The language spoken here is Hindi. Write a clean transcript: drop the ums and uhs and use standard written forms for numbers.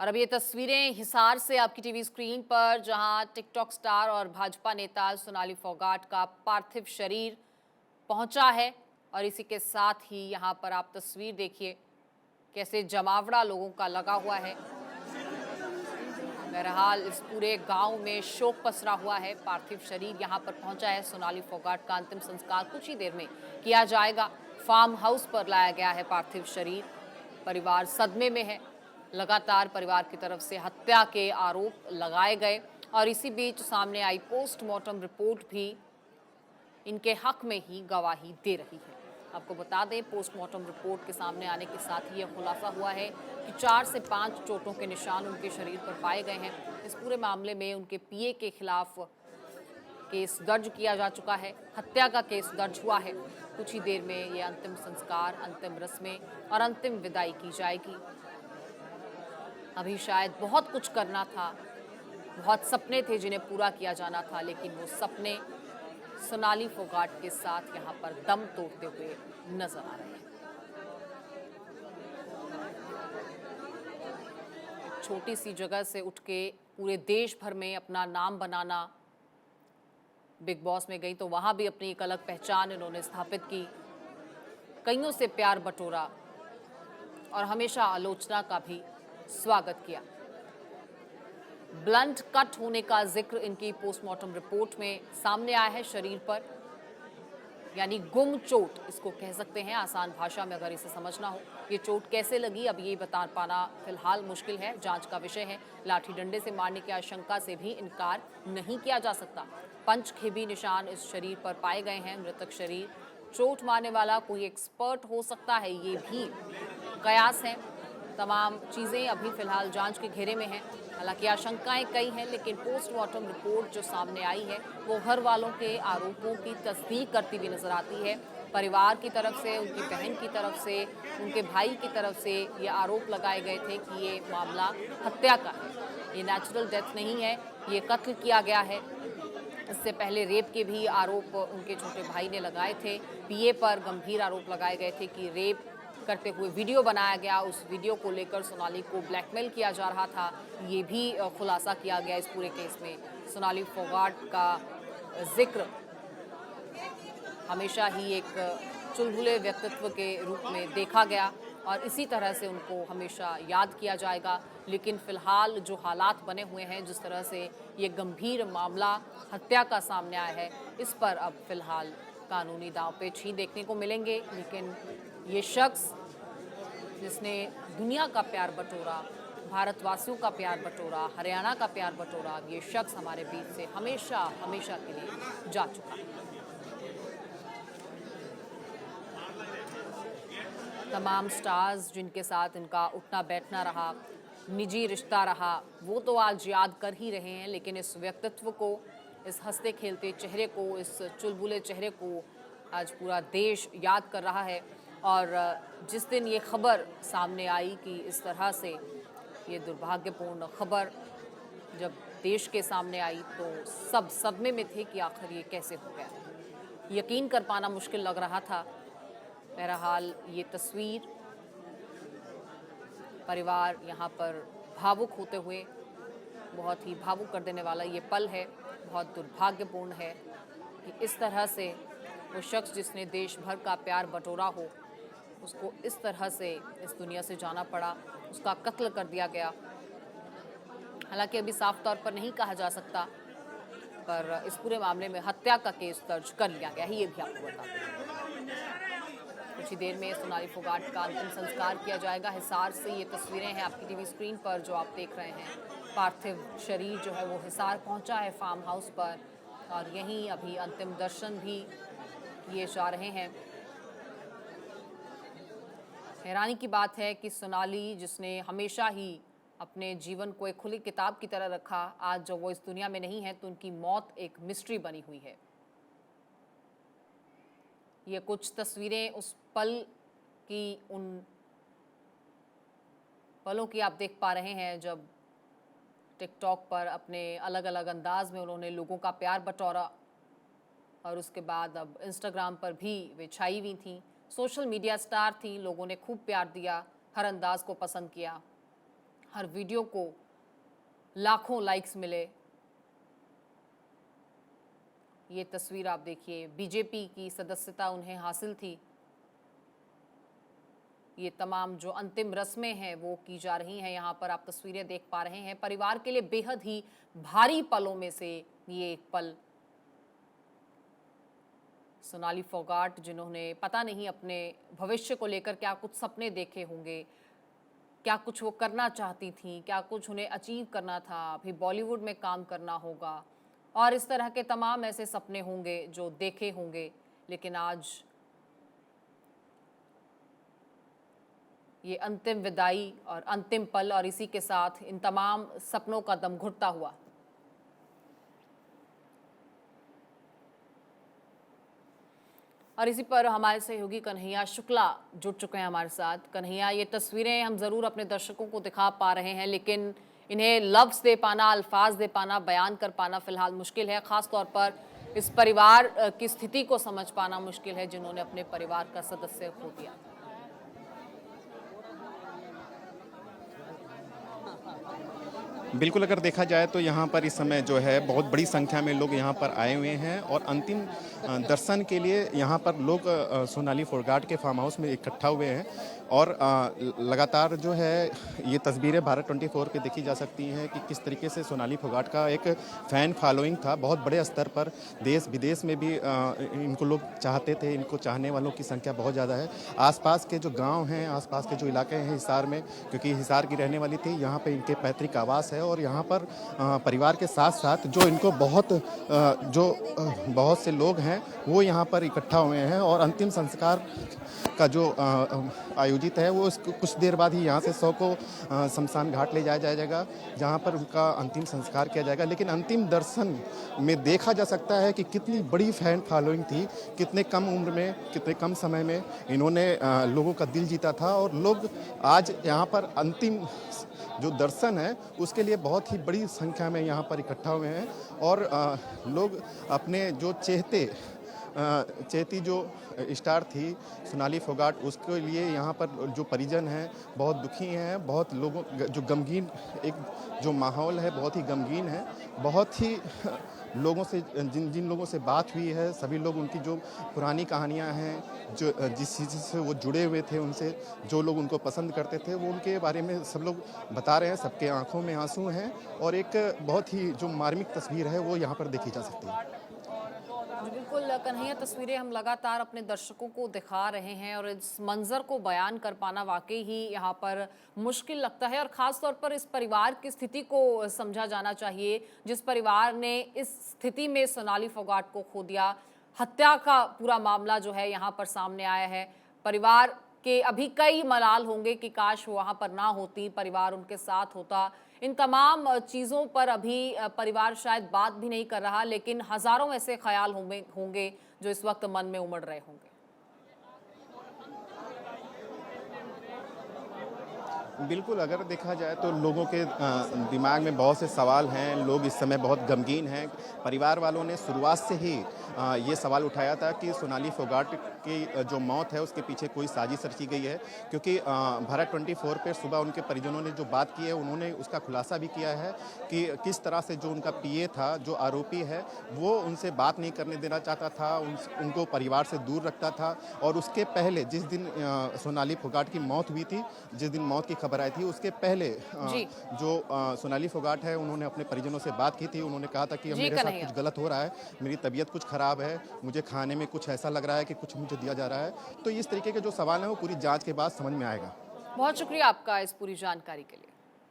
और अब ये तस्वीरें हिसार से आपकी टीवी स्क्रीन पर, जहां टिकटॉक स्टार और भाजपा नेता सोनाली फोगाट का पार्थिव शरीर पहुंचा है। और इसी के साथ ही यहां पर आप तस्वीर देखिए कैसे जमावड़ा लोगों का लगा हुआ है। बहरहाल इस पूरे गांव में शोक पसरा हुआ है। पार्थिव शरीर यहां पर पहुंचा है। सोनाली फोगाट का अंतिम संस्कार कुछ ही देर में किया जाएगा। फार्म हाउस पर लाया गया है पार्थिव शरीर। परिवार सदमे में है। लगातार परिवार की तरफ से हत्या के आरोप लगाए गए और इसी बीच सामने आई पोस्टमार्टम रिपोर्ट भी इनके हक में ही गवाही दे रही है। आपको बता दें, पोस्टमार्टम रिपोर्ट के सामने आने के साथ ही यह खुलासा हुआ है कि 4 से 5 चोटों के निशान उनके शरीर पर पाए गए हैं। इस पूरे मामले में उनके पीए के खिलाफ केस दर्ज किया जा चुका है। हत्या का केस दर्ज हुआ है। कुछ ही देर में ये अंतिम संस्कार, अंतिम रस्में और अंतिम विदाई की जाएगी। अभी शायद बहुत कुछ करना था, बहुत सपने थे जिन्हें पूरा किया जाना था, लेकिन वो सपने सोनाली फोगाट के साथ यहाँ पर दम तोड़ते हुए नजर आ रहे हैं। एक छोटी सी जगह से उठ के पूरे देश भर में अपना नाम बनाना, बिग बॉस में गई तो वहां भी अपनी एक अलग पहचान इन्होंने स्थापित की। कईयों से प्यार बटोरा और हमेशा आलोचना का भी स्वागत किया। ब्लंट कट होने का जिक्र इनकी पोस्टमार्टम रिपोर्ट में सामने आया है शरीर पर, यानी गुम चोट इसको कह सकते हैं आसान भाषा में अगर इसे समझना हो। ये चोट कैसे लगी अब ये बता पाना फिलहाल मुश्किल है, जांच का विषय है। लाठी डंडे से मारने की आशंका से भी इनकार नहीं किया जा सकता। पंचखेबी निशान इस शरीर पर पाए गए हैं। मृतक शरीर चोट मारने वाला कोई एक्सपर्ट हो सकता है, ये भी कयास है। तमाम चीज़ें अभी फिलहाल जांच के घेरे में हैं। हालांकि आशंकाएं कई हैं, लेकिन पोस्टमार्टम रिपोर्ट जो सामने आई है वो घर वालों के आरोपों की तस्दीक करती हुई नजर आती है। परिवार की तरफ से, उनकी बहन की तरफ से, उनके भाई की तरफ से ये आरोप लगाए गए थे कि ये मामला हत्या का है, ये नेचुरल डेथ नहीं है, ये कत्ल किया गया है। इससे पहले रेप के भी आरोप उनके छोटे भाई ने लगाए थे। पीए पर गंभीर आरोप लगाए गए थे कि रेप करते हुए वीडियो बनाया गया, उस वीडियो को लेकर सोनाली को ब्लैकमेल किया जा रहा था। ये भी खुलासा किया गया इस पूरे केस में। सोनाली फोगाट का जिक्र हमेशा ही एक चुलबुले व्यक्तित्व के रूप में देखा गया और इसी तरह से उनको हमेशा याद किया जाएगा। लेकिन फिलहाल जो हालात बने हुए हैं, जिस तरह से ये गंभीर मामला हत्या का सामने आया है, इस पर अब फिलहाल कानूनी दांवपेच ही देखने को मिलेंगे। लेकिन ये शख्स जिसने दुनिया का प्यार बटोरा, भारतवासियों का प्यार बटोरा, हरियाणा का प्यार बटोरा, ये शख्स हमारे बीच से हमेशा हमेशा के लिए जा चुका है। तमाम स्टार्स जिनके साथ इनका उठना बैठना रहा, निजी रिश्ता रहा, वो तो आज याद कर ही रहे हैं। लेकिन इस व्यक्तित्व को, इस हंसते खेलते चेहरे को, इस चुलबुले चेहरे को आज पूरा देश याद कर रहा है। और जिस दिन ये खबर सामने आई कि इस तरह से ये दुर्भाग्यपूर्ण खबर जब देश के सामने आई, तो सब सदमे में थे कि आखिर ये कैसे हो गया। यकीन कर पाना मुश्किल लग रहा था। बहरहाल ये तस्वीर, परिवार यहाँ पर भावुक होते हुए, बहुत ही भावुक कर देने वाला ये पल है। बहुत दुर्भाग्यपूर्ण है कि इस तरह से वो शख्स जिसने देश भर का प्यार बटोरा हो, उसको इस तरह से इस दुनिया से जाना पड़ा, उसका कत्ल कर दिया गया। हालांकि अभी साफ तौर पर नहीं कहा जा सकता, पर इस पूरे मामले में हत्या का केस दर्ज कर लिया गया है, ये भी आपको बता दें। कुछ ही देर में सोनाली फोगाट का अंतिम संस्कार किया जाएगा। हिसार से ये तस्वीरें हैं आपकी टीवी स्क्रीन पर जो आप देख रहे हैं। पार्थिव शरीर जो है वो हिसार पहुंचा है फार्म हाउस पर और यहीं अभी अंतिम दर्शन भी किए जा रहे हैं। हैरानी की बात है कि सोनाली, जिसने हमेशा ही अपने जीवन को एक खुली किताब की तरह रखा, आज जब वो इस दुनिया में नहीं है तो उनकी मौत एक मिस्ट्री बनी हुई है। ये कुछ तस्वीरें उस पल की, उन पलों की आप देख पा रहे हैं जब टिकटॉक पर अपने अलग अलग अंदाज में उन्होंने लोगों का प्यार बटोरा और उसके बाद अब इंस्टाग्राम पर भी वे छाई हुई थी। सोशल मीडिया स्टार थी, लोगों ने खूब प्यार दिया, हर अंदाज को पसंद किया। हर वीडियो को लाखों लाइक्स मिले। ये तस्वीर आप देखिए, बीजेपी की सदस्यता उन्हें हासिल थी। ये तमाम जो अंतिम रस्में हैं वो की जा रही हैं। यहाँ पर आप तस्वीरें देख पा रहे हैं। परिवार के लिए बेहद ही भारी पलों में से ये एक पल। सोनाली फोगाट, जिन्होंने पता नहीं अपने भविष्य को लेकर क्या कुछ सपने देखे होंगे, क्या कुछ वो करना चाहती थी, क्या कुछ उन्हें अचीव करना था, अभी बॉलीवुड में काम करना होगा और इस तरह के तमाम ऐसे सपने होंगे जो देखे होंगे, लेकिन आज ये अंतिम विदाई और अंतिम पल और इसी के साथ इन तमाम सपनों का दम घुटता हुआ। और इसी पर हमारे सहयोगी कन्हैया शुक्ला जुड़ चुके हैं हमारे साथ। कन्हैया, ये तस्वीरें हम ज़रूर अपने दर्शकों को दिखा पा रहे हैं, लेकिन इन्हें लफ्ज़ दे पाना, अल्फाज दे पाना, बयान कर पाना फ़िलहाल मुश्किल है। ख़ास तौर पर इस परिवार की स्थिति को समझ पाना मुश्किल है जिन्होंने अपने परिवार का सदस्य खो दिया। बिल्कुल, अगर देखा जाए तो यहाँ पर इस समय जो है बहुत बड़ी संख्या में लोग यहाँ पर आए हुए हैं और अंतिम दर्शन के लिए यहाँ पर लोग सोनाली फोगाट के फार्म हाउस में इकट्ठा हुए हैं और लगातार जो है ये तस्वीरें भारत 24 पे देखी जा सकती हैं कि किस तरीके से सोनाली फोगाट का एक फ़ैन फॉलोइंग था बहुत बड़े स्तर पर। देश विदेश में भी इनको लोग चाहते थे, इनको चाहने वालों की संख्या बहुत ज़्यादा है। आसपास के जो गांव हैं, आसपास के जो इलाके हैं हिसार में, क्योंकि हिसार की रहने वाली थी, यहाँ पे इनके पैतृक आवास है और यहाँ पर परिवार के साथ साथ जो इनको बहुत से लोग हैं वो यहाँ पर इकट्ठा हुए हैं और अंतिम संस्कार का जो आयोजित है वो कुछ देर बाद ही यहाँ से 100 को शमशान घाट ले जाया जाएगा, जहाँ पर उनका अंतिम संस्कार किया जाएगा। लेकिन अंतिम दर्शन में देखा जा सकता है कि कितनी बड़ी फैन फॉलोइंग थी, कितने कम उम्र में, कितने कम समय में इन्होंने लोगों का दिल जीता था और लोग आज यहाँ पर अंतिम जो दर्शन है उसके लिए बहुत ही बड़ी संख्या में यहाँ पर इकट्ठा हुए हैं और लोग अपने जो चेती जो स्टार थी सोनाली फोगाट, उसके लिए यहाँ पर जो परिजन हैं बहुत दुखी हैं। बहुत लोगों जो गमगीन एक जो माहौल है बहुत ही गमगीन है। बहुत ही लोगों से जिन लोगों से बात हुई है सभी लोग उनकी जो पुरानी कहानियाँ हैं, जो जिस चीज़ से वो जुड़े हुए थे, उनसे जो लोग उनको पसंद करते थे वो उनके बारे में सब लोग बता रहे हैं। सबके आंखों में आंसू हैं और एक बहुत ही जो मार्मिक तस्वीर है वो यहाँ पर देखी जा सकती है। बिल्कुल कन्हैया, तस्वीरें हम लगातार अपने दर्शकों को दिखा रहे हैं और इस मंजर को बयान कर पाना वाकई ही यहाँ पर मुश्किल लगता है और ख़ास तौर पर इस परिवार की स्थिति को समझा जाना चाहिए जिस परिवार ने इस स्थिति में सोनाली फोगाट को खो दिया। हत्या का पूरा मामला जो है यहाँ पर सामने आया है। परिवार के अभी कई मलाल होंगे कि काश वो वहाँ पर ना होती, परिवार उनके साथ होता। इन तमाम चीज़ों पर अभी परिवार शायद बात भी नहीं कर रहा, लेकिन हज़ारों ऐसे ख्याल होंगे जो इस वक्त मन में उमड़ रहे होंगे। बिल्कुल, अगर देखा जाए तो लोगों के दिमाग में बहुत से सवाल हैं। लोग इस समय बहुत गमगीन हैं। परिवार वालों ने शुरुआत से ही ये सवाल उठाया था कि सोनाली फोगाट की जो मौत है उसके पीछे कोई साजिश रची गई है, क्योंकि भारत 24 पे सुबह उनके परिजनों ने जो बात की है उन्होंने उसका खुलासा भी किया है कि किस तरह से जो उनका पीए था, जो आरोपी है, वो उनसे बात नहीं करने देना चाहता था, उनको परिवार से दूर रखता था। और उसके पहले जिस दिन सोनाली फोगाट की मौत हुई थी, जिस दिन मौत की खबर आई थी, उसके पहले जो सोनाली फोगाट है उन्होंने अपने परिजनों से बात की थी। उन्होंने कहा था कि मेरे साथ कुछ गलत हो रहा है, मेरी तबीयत कुछ खराब है, मुझे खाने में कुछ ऐसा लग रहा है कि कुछ मुझे दिया जा रहा है। तो इस तरीके के जो सवाल हैं वो पूरी जांच के बाद समझ में आएगा। बहुत शुक्रिया आपका इस पूरी जानकारी के लिए।